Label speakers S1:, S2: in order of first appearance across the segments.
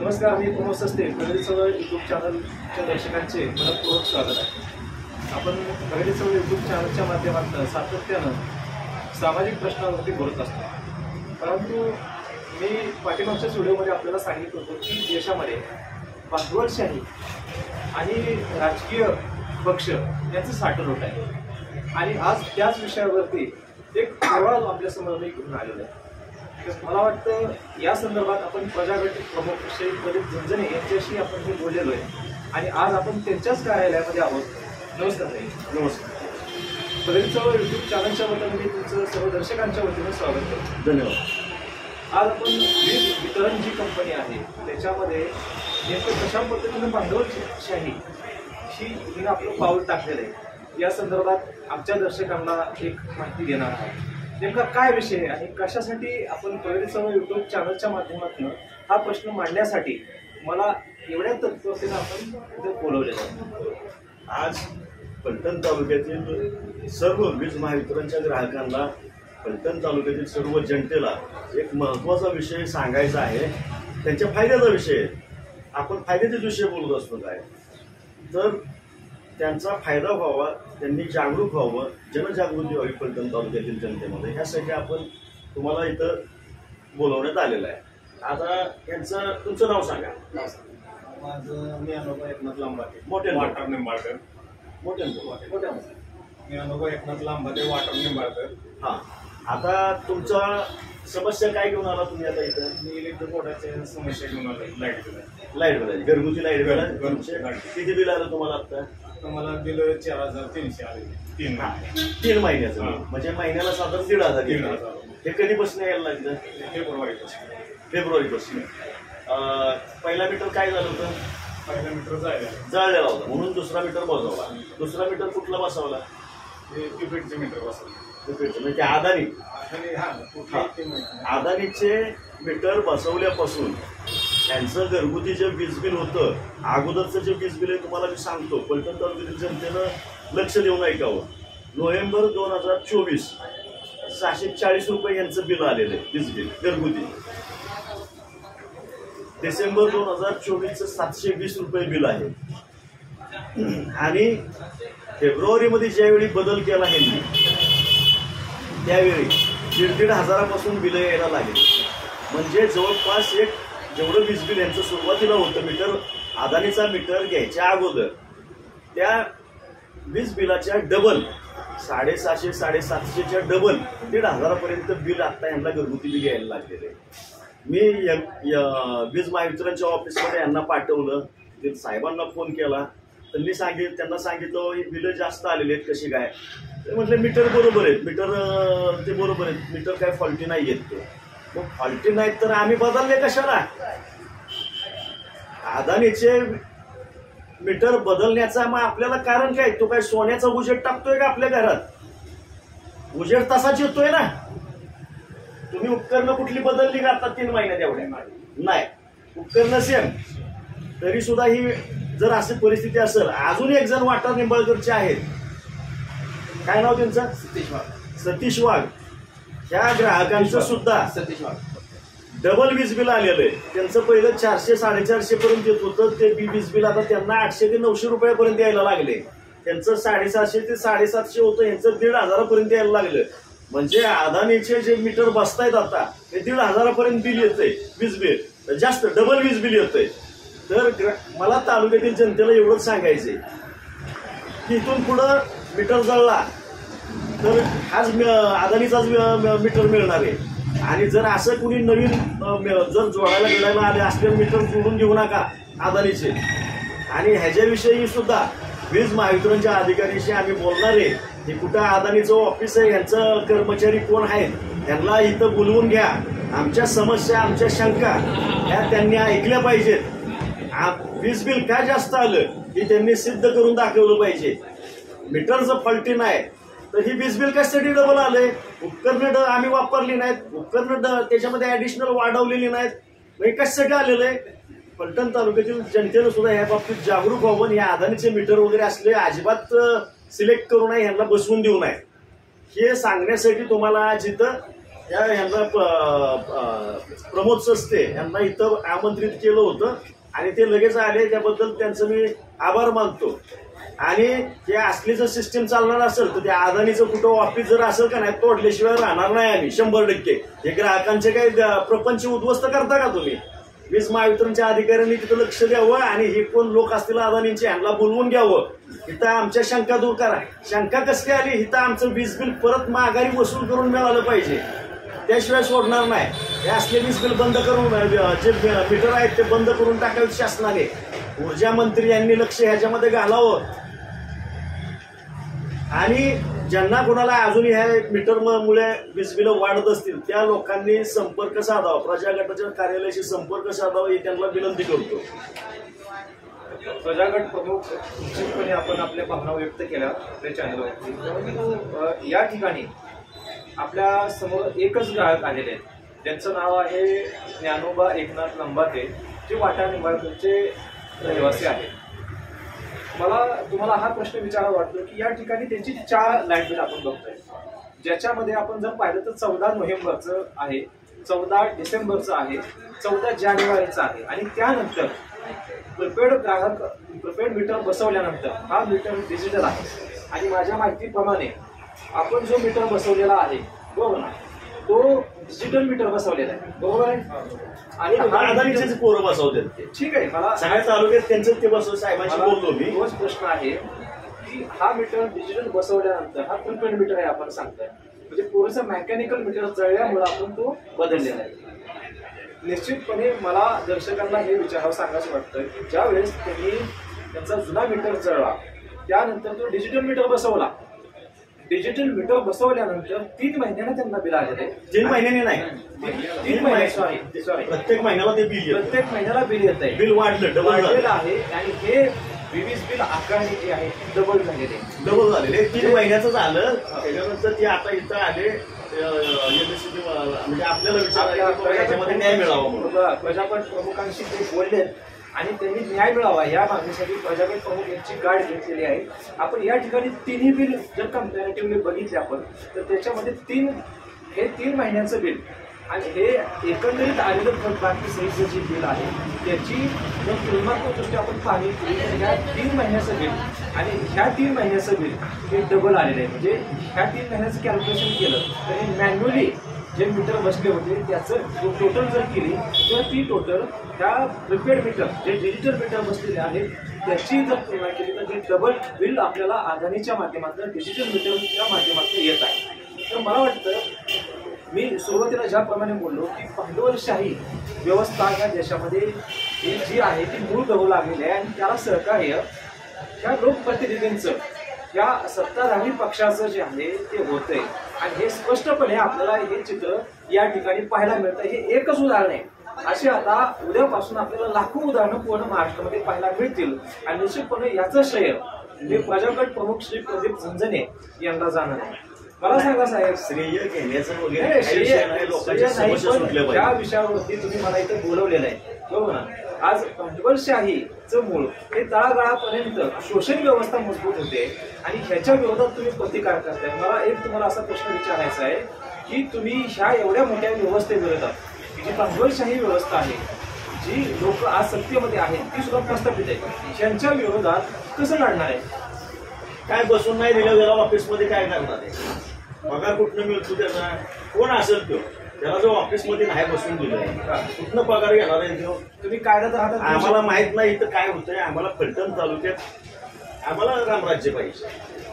S1: नमस्कार, मी प्रमोद सस्ते. खरेदी चळवळ यूट्यूब चॅनलच्या दर्शकांचे मनपूर्वक स्वागत आहे. आपण खरेदी चळवळ यूट्यूब चॅनलच्या माध्यमातून सातत्यानं सामाजिक प्रश्नांवरती बोलत असतो. परंतु मी पाठीमागच्या व्हिडिओमध्ये आपल्याला सांगितलं होतं की देशामध्ये भांडवलशाही आणि राजकीय पक्ष यांचं साठवणूक आहे आणि आज त्याच विषयावरती एक अहवाल आपल्यासमोर मी घेऊन आलेला आहे. मला वाटतं या संदर्भात आपण प्रजागट प्रमुख श्री प्रदीप झंझने यांच्याशी आपण हे बोललेलो आहे आणि आज आपण त्यांच्याच कार्यालयामध्ये आहोत. नमस्कार ताई.
S2: नमस्कार.
S1: खरेदी चळवळ यूट्यूब चॅनलच्या वतीने मी तुमचं सर्व दर्शकांच्या वतीने स्वागत करतो.
S2: धन्यवाद.
S1: आज आपण वीज वितरण जी कंपनी आहे त्याच्यामध्ये नेमकं कशा पद्धतीनं भांडवलशाही ही हिनं आपलं पाऊल टाकलेलं आहे या संदर्भात आमच्या दर्शकांना एक माहिती देणार आहोत. नेमका काय विषय आहे आणि कशासाठी आपण खरेदी चळवळ यूट्यूब चॅनलच्या माध्यमातून हा प्रश्न मांडण्यासाठी मला एवढ्या तत्परतेनं आपण इथे बोलवलेलं आहे.
S2: आज फलटण तालुक्यातील सर्व वीज महावितरणच्या ग्राहकांना, फलटण तालुक्यातील सर्व जनतेला एक महत्त्वाचा विषय सांगायचा आहे. त्यांच्या फायद्याचा विषय आहे. आपण फायद्याचे विषय बोलत असतो काय तर त्यांचा फायदा व्हावा, त्यांनी जागरूक व्हावं, जनजागृती व्हावी फलटण तालुक्यातील जनतेमध्ये, ह्यासाठी आपण तुम्हाला इथं बोलवण्यात आलेलं आहे. आता यांचं तुमचं नाव सांगा.
S1: माझं मी अनुभव एकनाथ लांबाते,
S2: मोठे
S3: वाटर निंबाळकर.
S2: मोठे
S3: मी अनुभव एकनाथ लांबाते, वाटर निंबाळकर.
S2: हा, आता तुमचा समस्या काय घेऊन आला तुम्ही आता इथं?
S3: मी इलेक्ट्रिक बोर्डाच्या समस्या घेऊन आलो. लाईट
S2: बिल, घरगुती लाईट बिल.
S3: घरगुती लाईट.
S2: किती बिल आलं तुम्हाला आता?
S3: मला बिल 4300 आले.
S2: 3 महिन्याचं. म्हणजे महिन्याला साधारण 1,500. हे कधीपासून यायला लागलं? फेब्रुवारीपासून. पहिला मीटर काय झालं होतं?
S3: पहिला मीटर
S2: जळलेला होता म्हणून दुसरा मीटर बसवला. दुसरा मीटर कुठला बसवला?
S3: क्युपिटचे मीटर बसवले.
S2: म्हणजे अदानी. अदानीचे मीटर बसवल्यापासून त्यांचं घरगुती जे वीज बिल होतं, अगोदरचं जे वीज बिल आहे तुम्हाला मी सांगतो, फलटण तालुक्यातील जनतेनं लक्ष देऊन ऐकावं. नोव्हेंबर 2024 640 रुपये यांचं बिल आलेलं आहे, वीज बिल घरगुती. डिसेंबर 2024चं 720 रुपये बिल आहे. आणि फेब्रुवारीमध्ये ज्यावेळी बदल केला ह्यांनी त्यावेळी 1,500 हजारापासून बिल यायला लागली. म्हणजे जवळपास जेवढं वीज बिल यांचं सुरुवातीला होतं मीटर, अदानीचा मीटर घ्यायच्या अगोदर त्या वीज बिलाच्या डबल 750 750च्या डबल 1,500पर्यंत बिल आता यांना घरगुती बिल यायला लागलेले. मी वीज महावितरणच्या ऑफिसमध्ये यांना पाठवलं, ते साहेबांना फोन केला. त्यांना सांगितलं ही बिलं जास्त आलेली आहेत, कशी काय? ते म्हटले मीटर बरोबर आहेत, ते बरोबर आहेत, मीटर काय फॉल्टी नाही आहेत. ते मग फॉल्टी नाहीत तर आम्ही बदलले कशाला? अदानीचे मीटर बदलण्याचा मग आपल्याला कारण काय? तो काय सोन्याचा उजेड टाकतोय का आपल्या घरात? उजेड तसाच येतोय ना. तुम्ही उपकरणं कुठली बदलली का आता 3 महिन्यात? एवढ्या नाही, उपकरणं सेम. तरी सुद्धा ही जर अशी परिस्थिती असेल, अजून एक जण वाटर निंबाळकरचे आहेत, काय नाव त्यांचं? सतीश वाघ. ह्या ग्राहकांचं सुद्धा डबल वीज बिल आलेलं आहे. त्यांचं पहिलं 400 450 पर्यंत येत होतं, ते वीज बिल आता त्यांना 800 ते 900 रुपयापर्यंत यायला लागले. त्यांचं 750 ते 750 होतं, यांचं 1,500 पर्यंत यायला लागलं. म्हणजे अदानीचे जे मीटर बसतायत आता हे 1,500 पर्यंत बिल येतंय, वीज बिल जास्त, डबल वीज बिल येतंय. तर मला तालुक्यातील जनतेला एवढंच सांगायचंय की इथून पुढं मीटर जळला तर हाच अदानीचाच मीटर मिळणार आहे. आणि जर असं कुणी नवीन जर जोडायला आले असले मीटर जोडून घेऊ नका अदानीचे. आणि ह्याच्याविषयी सुद्धा वीज महावितरणच्या अधिकाऱ्यांशी आम्ही बोलणार आहे की कुठं अदानीचं ऑफिस आहे, यांचं कर्मचारी कोण आहेत, यांना इथं बोलवून घ्या. आमच्या समस्या, आमच्या शंका ह्या त्यांनी ऐकल्या पाहिजेत. वीज बिल काय जास्त आलं हे त्यांनी सिद्ध करून दाखवलं पाहिजे. मीटरचं फॉल्टी नाही तर ही वीज बिल कशासाठी डबल आलंय? उपकरणं आम्ही वापरली नाहीत, उपकरणं त्याच्यामध्ये ऍडिशनल वाढवलेली नाहीत, हे कशासाठी आलेलं आहे? फलटण तालुक्यातील जनतेनं सुद्धा या बाबतीत जागरूक व्हावं. या अदानीचे मीटर वगैरे असले अजिबात सिलेक्ट करू नये, यांना बसवून देऊ नये, हे सांगण्यासाठी तुम्हाला जिथं यांना प्रमोद सस्ते यांना इथं आमंत्रित केलं होतं आणि ते लगेच आले. त्याबद्दल त्यांचं मी आभार मानतो. आणि जे असलीचं सिस्टीम चालणार असेल तर त्या अदानीचं कुठं ऑफिस जर असेल का नाही तोडल्याशिवाय राहणार नाही आम्ही 100%. हे ग्राहकांचे काही प्रपंच उद्ध्वस्त करता का तुम्ही? वीज महावितरणच्या अधिकाऱ्यांनी तिथं लक्ष द्यावं आणि हे कोण लोक असतील अदानींचे यांना बोलवून घ्यावं. इथं आमच्या शंका दूर करा. शंका कशी आली? इथं आमचं वीज बिल परत माघारी वसूल करून मिळालं पाहिजे, त्याशिवाय सोडणार नाही. हे असले वीज बिल बंद करून जे मीटर आहेत ते बंद करून टाकावे शासनाने. ऊर्जा मंत्री यांनी लक्ष ह्याच्यामध्ये घालावं. आणि ज्यांना कोणाला अजूनही ह्या मीटरमुळे वीज बिल वाढत असतील त्या लोकांनी संपर्क साधावा, प्रजा गटाच्या कार्यालयाशी संपर्क साधावा ही त्यांना विनंती करतो.
S1: प्रजागट प्रमुख निश्चितपणे आपण आपल्या भावना व्यक्त केल्या आपल्या चॅनलवरती. परंतु या ठिकाणी आपल्या समोर एकच ग्राहक आलेले आहेत ज्यांचं नाव आहे ज्ञानोबा एकनाथ लंबाते, जे वाटा निंबाळकरचे रहिवासी आहेत. मला तुम्हाला हा प्रश्न विचारावा वाटतो की या ठिकाणी त्यांची 4 लाईट बिल आपण बघतोय, ज्याच्यामध्ये आपण जर पाहिलं तर 14 नोव्हेंबरचं आहे, 14 डिसेंबरचं आहे, 14 जानेवारीचं आहे. आणि त्यानंतर प्रिपेड मीटर बसवल्यानंतर हा मीटर डिजिटल आहे. आणि माझ्या माहितीप्रमाणे आपण जो मीटर बसवलेला आहे बरोबर ना, तो डिजिटल मीटर बसवलेला आहे बरोबर आहे. आणि
S2: अदानीचे पोरं बसवतात.
S1: ठीक आहे, मला
S2: सगळ्या तालुक्यात त्यांचं ते बसव साहेबांशी बोललो मी.
S1: तोच प्रश्न आहे की हा मीटर डिजिटल बसवल्यानंतर हा प्रिपेड मीटर आहे आपण सांगताय, म्हणजे पुरेसा मेकॅनिकल मीटर जळल्यामुळे आपण तो बदललेला आहे. निश्चितपणे मला दर्शकांना हे विचारावं सांगायचं वाटतं की ज्या वेळेस त्यांनी त्यांचा जुना मीटर जळला त्यानंतर तो डिजिटल मीटर बसवला. डिजिटल मीटर बसवल्यानंतर 3 महिन्याला त्यांना बिल आलेलं आहे.
S2: 3 महिन्याने नाही,
S1: 3 महिने सॉरी
S2: प्रत्येक महिन्याला ते बिल येतं.
S1: प्रत्येक महिन्याला बिल येत आहे.
S2: बिल वाढलं
S1: वाढलेलं आहे. आणि हे वीज बिल आकारणी जे आहे डबल झालेले
S2: झालेले. 3 महिन्याचं झालं. त्याच्यानंतर ते आता इथं आले म्हणजे आपल्याला विचार याच्यामध्ये न्याय मिळावा म्हणून
S1: प्रजागट प्रमुखांशी ते बोलले आणि त्यांनी न्याय मिळावा या मागणीसाठी प्रजागट प्रमुख यांची गाठ घेतलेली आहे. आपण या ठिकाणी 3ही बिल जर कम्पॅरेटिव्हली बघितले आपण तर त्याच्यामध्ये 3 महिन्यांचं बिल आणि हे एकंदरीत आलेलं थकबाकी सहित जे बिल आहे त्याची जर तुलनात्मक दृष्ट्या आपण पाहणी केली तर ह्या 3 महिन्याचं बिल आणि ह्या 3 महिन्याचं बिल हे डबल आलेलं आहे. म्हणजे ह्या 3 महिन्याचं कॅल्क्युलेशन केलं तर हे मॅन्युअली जे मीटर बसले होते त्याचं टोटल जर केली तर ती टोटल त्या प्रिपेड मीटर जे डिजिटल मीटर बसलेले आहेत त्याची जर तुलना केली तर ते डबल बिल आपल्याला अदानीच्या माध्यमातून डिजिटल मीटरच्या माध्यमातून येत आहे. तर मला वाटतं मी सुरुवातीला ज्याप्रमाणे बोललो की भांडवलशाही व्यवस्था या देशामध्ये जी आहे ती मूळ गहू लागलेली आहे आणि त्याला सहकार्य ह्या लोकप्रतिनिधींचं या सत्ताधारी पक्षाचं जे आहे ते होतंय. आणि हे स्पष्टपणे आपल्याला हे चित्र या ठिकाणी पाहायला मिळतं. हे एकच उदाहरण आहे. अशी आता उद्यापासून आपल्याला लाखो उदाहरणं पूर्ण महाराष्ट्रामध्ये पाहायला मिळतील. आणि निश्चितपणे याचं श्रेय हे प्रजागट प्रमुख श्री प्रदीप झंझने यांना जाणार आहे. मला सांगा साहेब,
S2: श्रेय घेण्याचं वगैरे
S1: ज्या विषयावरती तुम्ही मला इथे बोलवलेलं आहे बरोबर ना, आज भांडवलशाहीचं मूळ हे तळागाळापर्यंत शोषण व्यवस्था मजबूत होते आणि ह्याच्या विरोधात तुम्ही प्रतिकार करताय. मला एक तुम्हाला असा प्रश्न विचारायचा आहे की तुम्ही ह्या एवढ्या मोठ्या व्यवस्थेविरोधात जी भांडवलशाही व्यवस्था आहे, जी लोक आज सत्तेमध्ये आहेत ती सुद्धा प्रस्थापित आहे, त्यांच्या विरोधात कसं लढणार आहे?
S2: काय बसून नाही दिलं त्याला ऑफिसमध्ये काय करणार आहे? पगार कुठनं मिळतो त्याचा? कोण असेल तो त्याला जो ऑफिसमध्ये नाही बसून दिलं कुठनं पगार घेणार आहे तो?
S1: तुम्ही कायद्यात राहतात
S2: आम्हाला माहित नाही तर काय होतंय. आम्हाला फलटण तालुक्यात आम्हाला रामराज्य पाहिजे.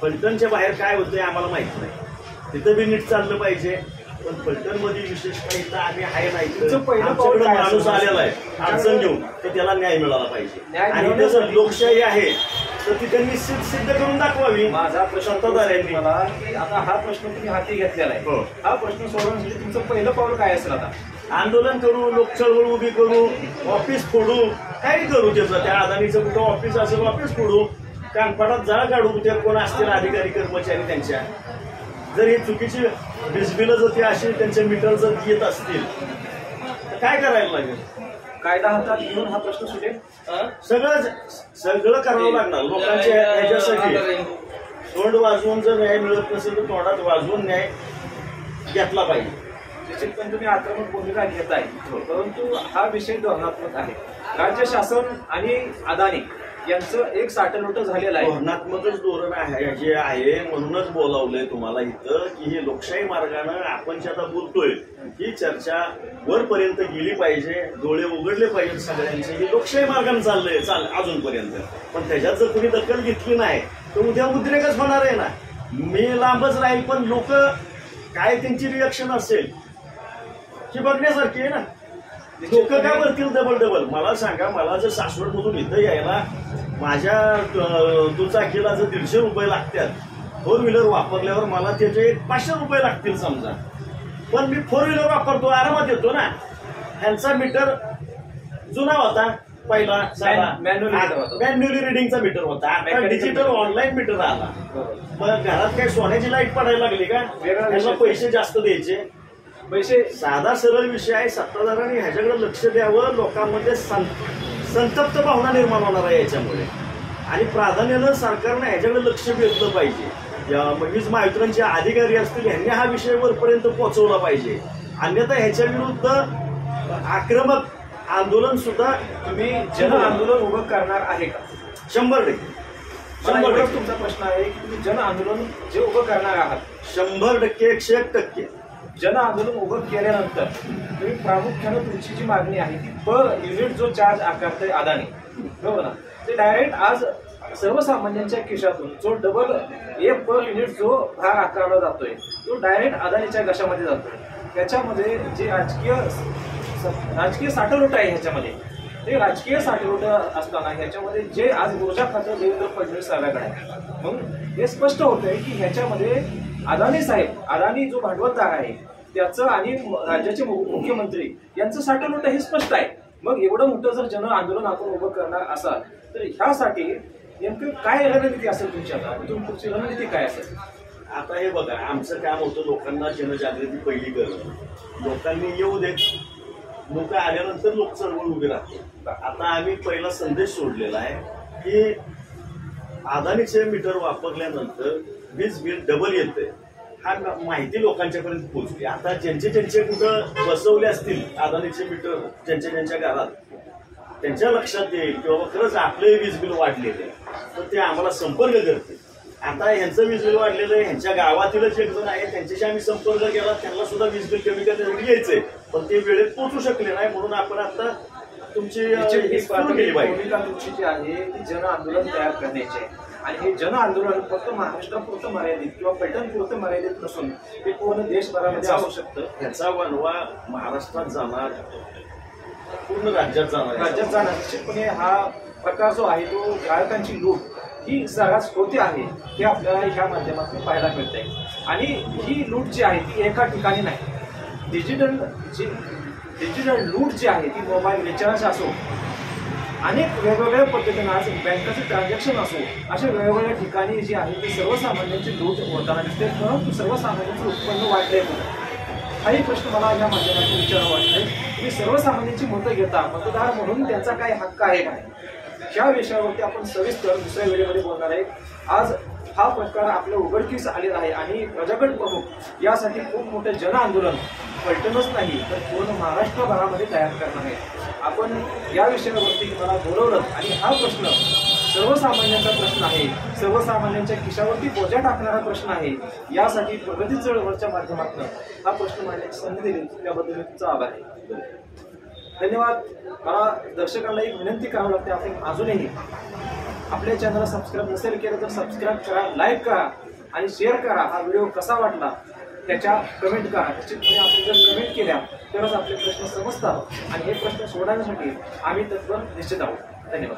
S2: फलटणच्या बाहेर काय होतंय आम्हाला माहित नाही. तिथं बी नीट चाललं पाहिजे. पण फलटणमध्ये विशेषतः इथं आम्ही आहे नाही आमच्याकडे माणूस आलेला आहे अडचण घेऊन तर त्याला न्याय मिळाला पाहिजे. आणि जर लोकशाही आहे तर ती त्यांनी सिद्ध करून दाखवावी.
S1: माझा प्रश्न मला की आता हा प्रश्न तुम्ही हाती घेतलेला आहे, हा प्रश्न सोडवण्यासाठी तुमचं पहिलं पाऊल काय असेल? आता
S2: आंदोलन करू, लोकचळवळ उभी करू, ऑफिस फोडू, काही करू. त्याचं त्या अदानीचं कुठं ऑफिस असेल ऑफिस फोडू, कानपाडात जाळ काढू. त्या कोण असतील अधिकारी कर्मचारी त्यांच्या जर ही चुकीची वीज बिलं जर ती अशी त्यांचे मीटर जर येत असतील तर काय करायला लागेल?
S1: कायदा हातात घेऊन हा प्रश्न सुटेल.
S2: सगळं करावं लागणार लोकांच्या ह्याच्यासाठी. तोंड वाजवून जर न्याय मिळत नसेल तर तोंडात वाजवून न्याय घेतला पाहिजे.
S1: निश्चितपणे तुम्ही आक्रमक भूमिका घेताय, परंतु हा विषय धोरणात्मक आहे. राज्य शासन आणि अदानी यांचं एक साठलोट झालेलं आहे.
S2: धोरणात्मकच धोरण आहे जे आहे, म्हणूनच बोलावलंय तुम्हाला इथं की हे लोकशाही मार्गानं आपण जे आता बोलतोय ही चर्चा वरपर्यंत गेली पाहिजे, डोळे उघडले पाहिजेत सगळ्यांचे. हे लोकशाही मार्गाने चाललंय अजूनपर्यंत, पण त्याच्यात जर तुम्ही दखल घेतली नाही तर उद्या उद्रेकच होणार आहे ना. मी लांबच राहील, पण लोक काय त्यांची रिएक्शन असेल ही बघण्यासारखी आहे ना. लोक काय करतील डबल. मला सांगा, मला जर सासवडमधून इथं यायला माझ्या दुचाकीला जर 150 रुपये लागतात, 4 व्हीलर वापरल्यावर मला त्याचे 500 रुपये लागतील समजा, पण मी 4 व्हीलर वापरतो, आरामात येतो ना. ह्यांचा मीटर जुना होता पहिला, मॅन्युअली रिडिंगचा मीटर होता, आता डिजिटल ऑनलाईन मीटर आला. मग घरात काय सोन्याची लाईट पडायला लागली का? वेगळ्या पैसे जास्त द्यायचे.
S1: पैसे
S2: साधा सरळ विषय आहे. सत्ताधाऱ्यांनी ह्याच्याकडे लक्ष द्यावं. लोकांमध्ये संतप्त भावना निर्माण होणार आहे याच्यामुळे, आणि प्राधान्यानं सरकारनं ह्याच्याकडे लक्ष वेधलं पाहिजे. वीज महावितरणचे अधिकारी असतील यांनी हा विषय वरपर्यंत पोहोचवला पाहिजे. अन्यथा ह्याच्या विरुद्ध आक्रमक आंदोलन सुद्धा
S1: तुम्ही जन आंदोलन उभं करणार आहे का?
S2: 100%
S1: तुमचा प्रश्न आहे की तुम्ही जन आंदोलन जे उभं करणार आहात
S2: 100%, 101%.
S1: जन आंदोलन उभं केल्यानंतर तुम्ही प्रामुख्यानं तुमची जी मागणी आहे ती पर युनिट जो चार्ज आकारतोय अदानी, बरोबर ना, ते डायरेक्ट आज सर्वसामान्यांच्या खिशातून जो डबल एक पर युनिट जो भाग आकारला जातोय तो डायरेक्ट अदानीच्या घशामध्ये जातोय. त्याच्यामध्ये जे राजकीय साठलोट आहे ह्याच्यामध्ये, ते राजकीय साठलोट असताना ह्याच्यामध्ये जे आज ऊर्जा खातं देवेंद्र फडणवीस साहेबांकडे आहे. मग हे स्पष्ट होतंय की ह्याच्यामध्ये अदानी साहेब, अदानी जो भांडवलदार आहे त्याचं आणि राज्याचे मुख्यमंत्री यांचं साठलोट हे स्पष्ट आहे. मग एवढं मोठं जर जन आंदोलन आपण उभं करणार असाल तर ह्यासाठी नेमकं काय रणनीती असेल तुमची? आता तुमची रणनीती काय असेल?
S2: आता हे बघा, आमचं काम होतं लोकांना जनजागृती पहिली करणं. लोकांनी येऊ देत, लोक आल्यानंतर लोक चळवळ उभी राहते. आता आम्ही पहिला संदेश सोडलेला आहे की अदानीचे मीटर वापरल्यानंतर वीज बिल डबल येतंय, हा माहिती लोकांच्यापर्यंत पोहोचली. आता ज्यांचे कुठं बसवले असतील अदानीचे मीटर ज्यांच्या घरात, त्यांच्या लक्षात येईल किंवा खरंच आपले वीज बिल वाढलेले तर ते आम्हाला संपर्क करतील. आता ह्यांचं वीज बिल वाढलेलं आहे, ह्यांच्या गावातीलच एक जण आहे, त्यांच्याशी आम्ही संपर्क केला, त्यांना सुद्धा वीज बिल कमी करण्यासाठी यायचंय, पण ते वेळेत पोहोचू शकले नाही. म्हणून आपण आता तुमची
S1: भूमिका तुमची जी आहे ती जन आंदोलन तयार करण्याची आहे. आणि हे जन आंदोलन फक्त महाराष्ट्रापुरतं मर्यादित किंवा पैठणपुरतं मर्यादित नसून ते पूर्ण देशभरामध्ये असू शकतं.
S2: ह्याचा वणवा महाराष्ट्रात जाणार, पूर्ण राज्यात जाणार.
S1: निश्चितपणे हा प्रकार जो आहे तो ग्राहकांची लूट ही सर्रास होते आहे हे आपल्याला ह्या माध्यमातून पाहायला मिळतंय. आणि ही लूट जी आहे ती एका ठिकाणी नाही, डिजिटल लूट जी आहे ती मोबाईल रिचार्ज असो, अनेक वेगवेगळ्या पद्धतीनं आज बँकेचं ट्रान्झॅक्शन असो, अशा वेगवेगळ्या ठिकाणी जी आहे ती सर्वसामान्यांची लूट होताना दिसते. परंतु सर्वसामान्यांचं उत्पन्न वाढलंय हाही प्रश्न मला या माध्यमातून विचारावा वाटतंय. तुम्ही सर्वसामान्यांची मतं घेता, मतदार म्हणून त्यांचा काय हक्क आहे काय, ह्या विषयावरती आपण सविस्तर दुसऱ्या व्हिडिओमध्ये बोलणार आहे. आज हा प्रकार आपल्या उघडकीस आलेला आहे आणि प्रजागट प्रमुख यासाठी खूप मोठं जन आंदोलन पैठणच नाही तर पूर्ण महाराष्ट्रभरामध्ये तयार करणार आहे. आपण या विषयावरती मला बोलवलं आणि हा प्रश्न सर्वसामान्यांचा प्रश्न आहे, सर्वसामान्यांच्या खिशावरती बोजा टाकणारा प्रश्न आहे. यासाठी प्रगती चळवळच्या माध्यमातून हा प्रश्न मांडण्याची संधी दिली त्याबद्दल मी तुमचा आभार आहे. धन्यवाद. मला दर्शकांना एक विनंती करावी लागते, आपण अजूनही आपल्या चॅनलला सबस्क्राईब नसेल केलं तर सबस्क्राईब करा, लाईक करा आणि शेअर करा. हा व्हिडिओ कसा वाटला त्याच्या कमेंट करा. निश्चितपणे आपण जर कमेंट केल्या तरच आपले प्रश्न समजतात आणि हे प्रश्न सोडवण्यासाठी आम्ही तत्पर निश्चित आहोत. धन्यवाद.